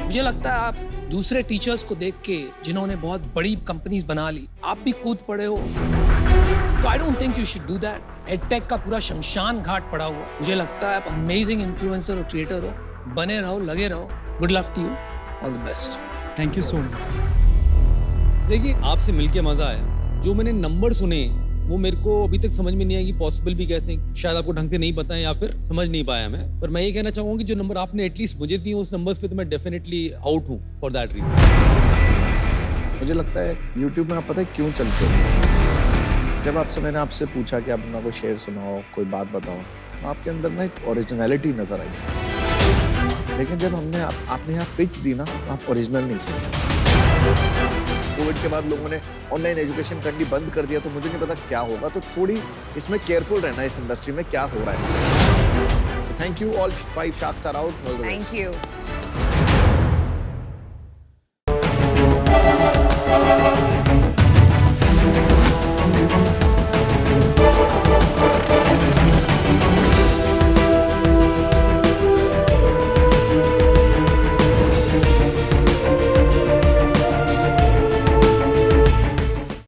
मुझे लगता है आप दूसरे टीचर्स को देख के जिन्होंने बहुत बड़ी कंपनीज बना ली, आप भी कूद पड़े हो। तो I don't think you should do that. Edtech का पूरा शमशान घाट पड़ा हुआ। मुझे लगता है आप अमेजिंग इन्फ्लुएंसर और क्रिएटर हो, बने रहो, लगे रहो। Good luck to you, all the best. Thank you so much. देखिए, आपसे मिलके मजा आया। जो मैंने नंबर सुने वो मेरे को अभी तक समझ में नहीं आया कि पॉसिबल भी कैसे हैं। शायद आपको ढंग से नहीं पता है या फिर समझ नहीं पाया मैं, पर मैं ये कहना चाहूँगा कि जो नंबर आपने एटलीस्ट मुझे दिए उस नंबर्स पे तो मैं डेफिनेटली आउट हूँ फॉर दैट रीजन। मुझे लगता है YouTube में आप पता है क्यों चलते हो? जब आपसे मैंने आपसे पूछा कि आप अपना कोई शेर सुनाओ, कोई बात बताओ, तो आपके अंदर ना एक ओरिजिनलिटी नजर आई। लेकिन जब आपने यहाँ पिच दी ना, तो आप ओरिजिनल नहीं थे। कोविड के बाद लोगों ने ऑनलाइन एजुकेशन करनी बंद कर दिया, तो मुझे नहीं पता क्या होगा। तो थोड़ी इसमें केयरफुल रहना इस इंडस्ट्री में क्या हो रहा है। Thank you all 5 sharks are out. Thank you.